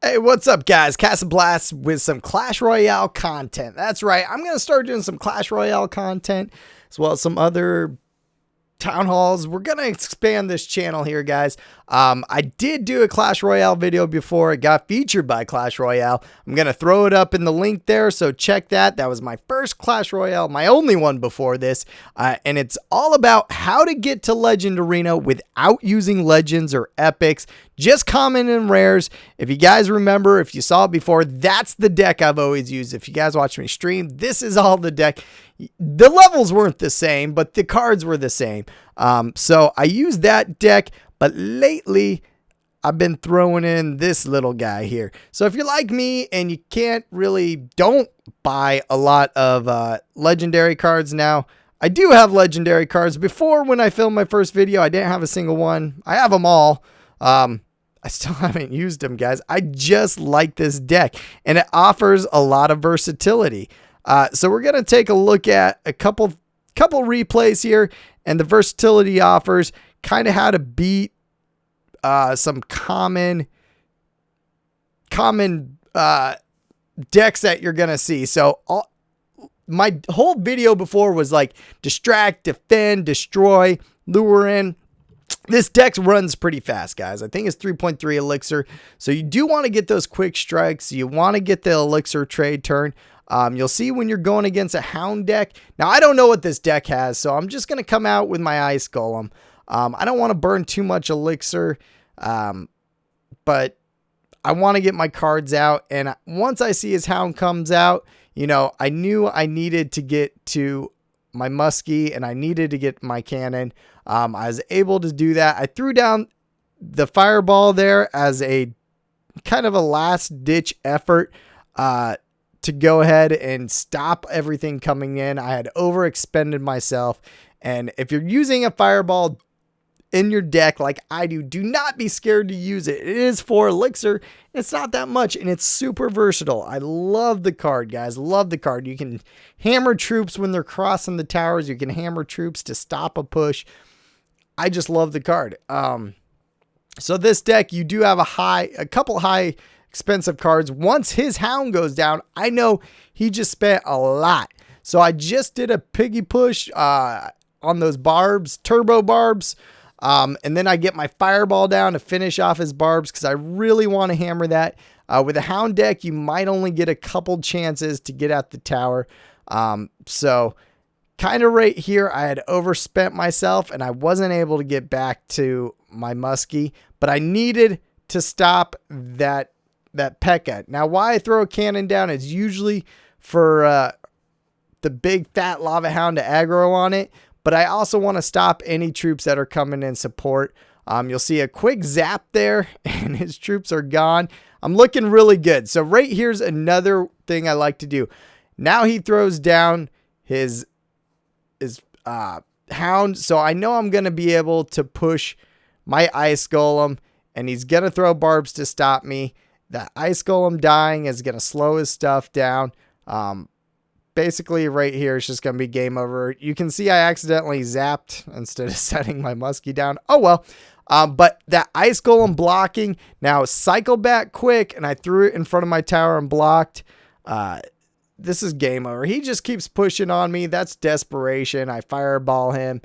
Hey, what's up, guys? Blast with some Clash Royale content. That's right. I'm going to start doing some Clash Royale content as well as some other town halls. We're going to expand this channel here, guys. I did do a Clash Royale video before. It got featured by Clash Royale. I'm going to throw it up in the link there, so check that. That was my first Clash Royale, my only one before this, and it's all about how to get to Legend Arena without using Legends or Epics, just common and rares. If you guys remember, if you saw it before, that's the deck I've always used. If you guys watch me stream, this is all the deck. The levels weren't the same, but the cards were the same. So I used that deck, but lately I've been throwing in this little guy here. So if you're like me and you don't buy a lot of legendary cards now, I do have legendary cards. Before, when I filmed my first video, I didn't have a single one. I have them all. I still haven't used them, guys. I just like this deck, and it offers a lot of versatility. So we're going to take a look at a couple replays here, and the versatility offers kind of how to beat some common decks that you're going to see. So my whole video before was like distract, defend, destroy, lure in. This deck runs pretty fast, guys. I think it's 3.3 elixir. So you do want to get those quick strikes. You want to get the elixir trade turn. You'll see when you're going against a Hound deck. Now, I don't know what this deck has, so I'm just going to come out with my Ice Golem. I don't want to burn too much elixir, but I want to get my cards out. And once I see his Hound comes out, you know, I knew I needed to get to my muskie and I needed to get my cannon. I was able to do that. I threw down the fireball there as a kind of a last ditch effort to go ahead and stop everything coming in. I had overexpended myself. And if you're using a fireball in your deck like I do, do not be scared to use it. It is 4 elixir. It's not that much, and it's super versatile. I love the card, guys. Love the card. You can hammer troops when they're crossing the towers. You can hammer troops to stop a push. I just love the card. So this deck, you do have a couple high expensive cards. Once his Hound goes down, I know he just spent a lot. So I just did a piggy push on those barbs, turbo barbs. And then I get my fireball down to finish off his barbs because I really want to hammer that. With a Hound deck, you might only get a couple chances to get at the tower. So kind of right here, I had overspent myself and I wasn't able to get back to my muskie, but I needed to stop that P.E.K.K.A. Now, why I throw a cannon down is usually for the big fat lava hound to aggro on it, but I also want to stop any troops that are coming in support. You'll see a quick zap there and his troops are gone. I'm looking really good. So right here's another thing I like to do. Now he throws down his Hound, so I know I'm going to be able to push my Ice Golem, and he's going to throw barbs to stop me. That Ice Golem dying is going to slow his stuff down. Basically right here, it's just going to be game over. You can see I accidentally zapped instead of setting my muskie down. Oh, well. But that Ice Golem blocking, now cycle back quick, and I threw it in front of my tower and blocked. This is game over. He just keeps pushing on me. That's desperation. I fireball him.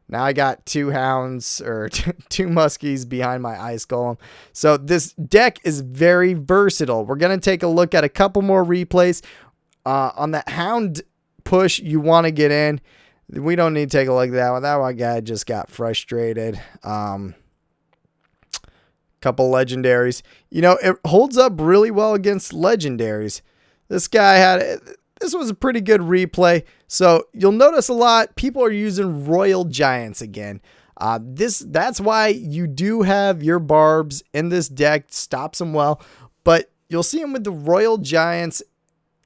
Now I got 2 Hounds or 2 muskies behind my Ice Golem. So this deck is very versatile. We're going to take a look at a couple more replays. On that Hound push, you want to get in. We don't need to take a look at that one. That one guy just got frustrated. Couple legendaries. You know, it holds up really well against legendaries. This was a pretty good replay. So you'll notice a lot people are using Royal Giants again. That's why you do have your barbs in this deck. Stops them well, but you'll see them with the Royal Giants,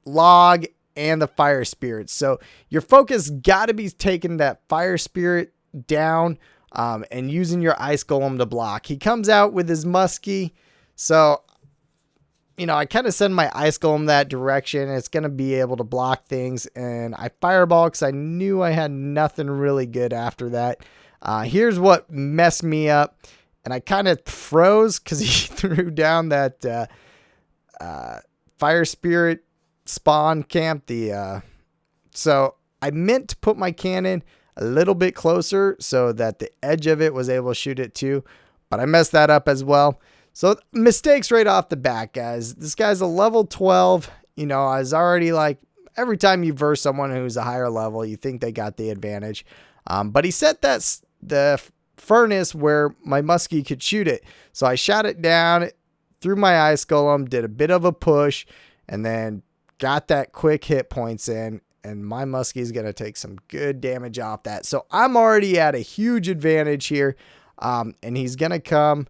Log, and the Fire Spirit. So your focus got to be taking that Fire Spirit down and using your Ice Golem to block. He comes out with his muskie, so you know, I kind of send my Ice Golem that direction. It's going to be able to block things, and I fireball because I knew I had nothing really good after that. Here's what messed me up, and I kind of froze because he threw down that fire spirit spawn camp. So I meant to put my cannon a little bit closer so that the edge of it was able to shoot it too, but I messed that up as well. So mistakes right off the bat, guys. This guy's a level 12. You know, I was already like, every time you verse someone who's a higher level, you think they got the advantage. But he set the furnace where my muskie could shoot it. So I shot it down through my ice golem, did a bit of a push, and then got that quick hit points in. And my muskie is going to take some good damage off that. So I'm already at a huge advantage here. And he's going to come.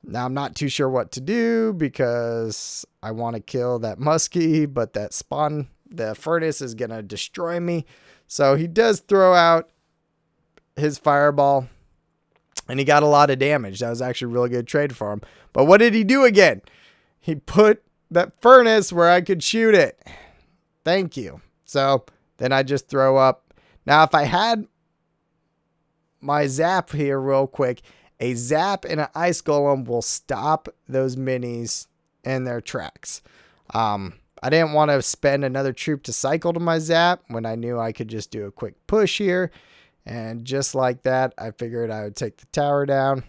Now, I'm not too sure what to do because I want to kill that muskie, but that spawn, the furnace is going to destroy me. So he does throw out his fireball, and he got a lot of damage. That was actually a really good trade for him. But what did he do again? He put that furnace where I could shoot it. Thank you. So then I just throw up. Now, if I had my zap here real quick, a zap and an ice golem will stop those minis in their tracks. I didn't want to spend another troop to cycle to my zap when I knew I could just do a quick push here. And just like that, I figured I would take the tower down.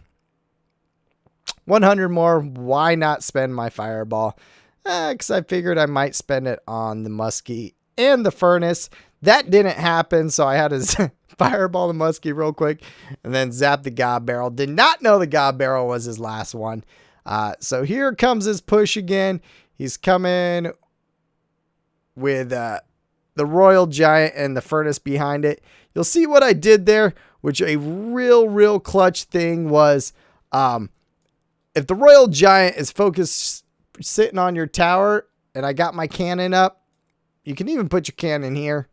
100 more. Why not spend my fireball? Because I figured I might spend it on the muskie and the furnace. That didn't happen, so I had to fireball the muskie real quick and then zap the gob barrel. Did not know the gob barrel was his last one. So here comes his push again. He's coming with the royal giant and the furnace behind it. You'll see what I did there, which a real clutch thing was, if the royal giant is focused sitting on your tower and I got my cannon up, you can even put your cannon here.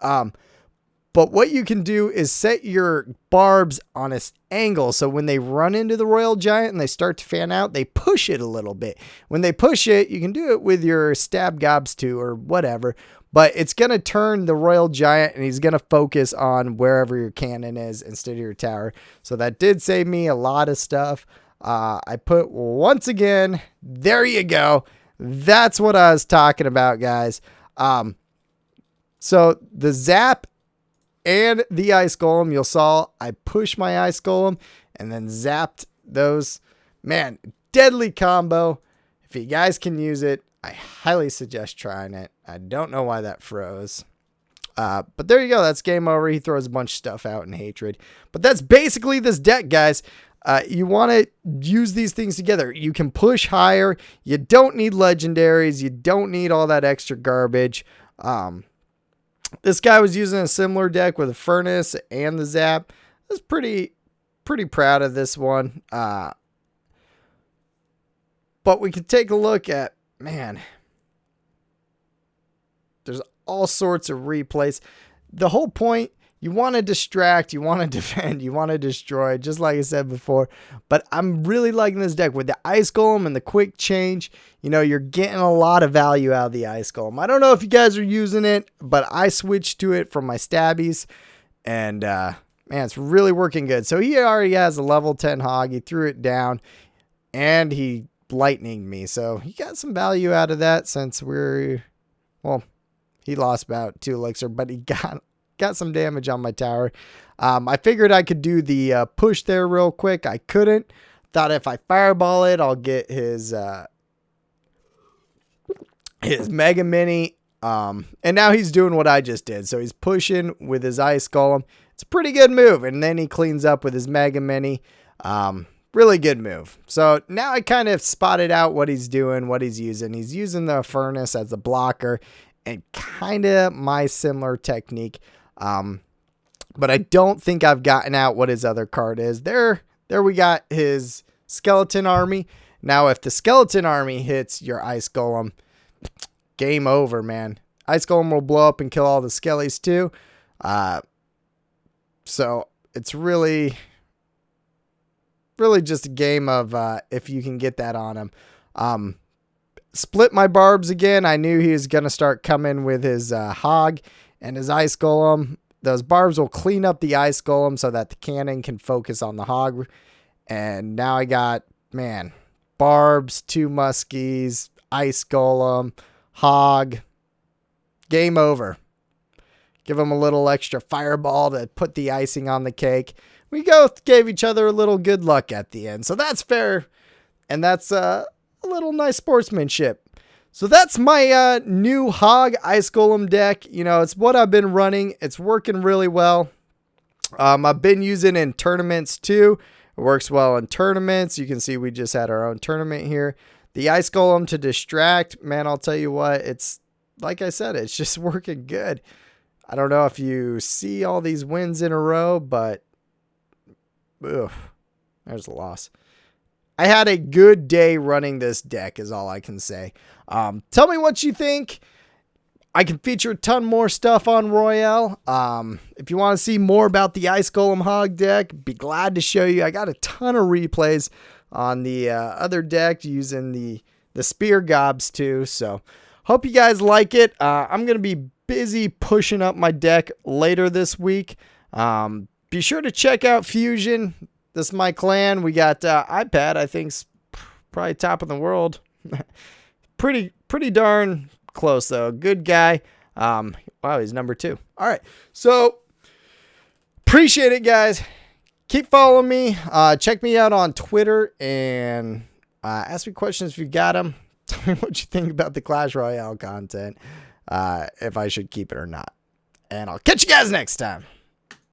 But what you can do is set your barbs on an angle. So when they run into the royal giant and they start to fan out, they push it a little bit. When they push it, you can do it with your stab gobs too, or whatever. But it's going to turn the royal giant and he's going to focus on wherever your cannon is instead of your tower. So that did save me a lot of stuff. I put, once again, there you go. That's what I was talking about, guys. So the zap and the ice golem, you'll saw I pushed my ice golem and then zapped those. Man, deadly combo. If you guys can use it, I highly suggest trying it. I don't know why that froze. But there you go. That's game over. He throws a bunch of stuff out in hatred. But that's basically this deck, guys. You want to use these things together. You can push higher. You don't need legendaries. You don't need all that extra garbage. This guy was using a similar deck with a furnace and the zap. I was pretty proud of this one. But we could take a look at, man, there's all sorts of replays. The whole point, you want to distract, you want to defend, you want to destroy, just like I said before. But I'm really liking this deck with the ice golem and the quick change. You know, you're getting a lot of value out of the ice golem. I don't know if you guys are using it, but I switched to it from my stabbies. And, man, it's really working good. So he already has a level 10 hog. He threw it down and he lightninged me. So he got some value out of that since he lost about 2 elixir, but he got some damage on my tower. I figured I could do the push there real quick. I couldn't. Thought if I fireball it, I'll get his mega mini. And now he's doing what I just did. So he's pushing with his ice golem. It's a pretty good move. And then he cleans up with his mega mini. Really good move. So now I kind of spotted out what he's doing, what he's using. He's using the furnace as a blocker and kind of my similar technique. But I don't think I've gotten out what his other card is. There we got his skeleton army. Now, if the skeleton army hits your ice golem, game over, man. Ice golem will blow up and kill all the skellies too. So it's really just a game of if you can get that on him. Split my barbs again. I knew he was going to start coming with his hog and his ice golem. Those barbs will clean up the ice golem so that the cannon can focus on the hog. And now I got, man, barbs, 2 muskies, Ice Golem, Hog. Game over. Give them a little extra fireball to put the icing on the cake. We both gave each other a little good luck at the end. So that's fair. And that's a little nice sportsmanship. So that's my new Hog Ice Golem deck. You know, it's what I've been running. It's working really well. I've been using it in tournaments too. It works well in tournaments. You can see we just had our own tournament here. The Ice Golem to distract, man, I'll tell you what, it's like I said, it's just working good. I don't know if you see all these wins in a row, but ugh, there's a loss. I had a good day running this deck is all I can say. Tell me what you think. I can feature a ton more stuff on Royale. If you want to see more about the Ice Golem Hog deck, be glad to show you. I got a ton of replays on the other deck using the Spear Gobs too. So hope you guys like it. I'm going to be busy pushing up my deck later this week. Be sure to check out Fusion. This is my clan. We got iPad, I think, probably top of the world. pretty darn close, though. Good guy. Wow, he's number 2. All right. So, appreciate it, guys. Keep following me. Check me out on Twitter and ask me questions if you got them. Tell me what you think about the Clash Royale content, if I should keep it or not. And I'll catch you guys next time.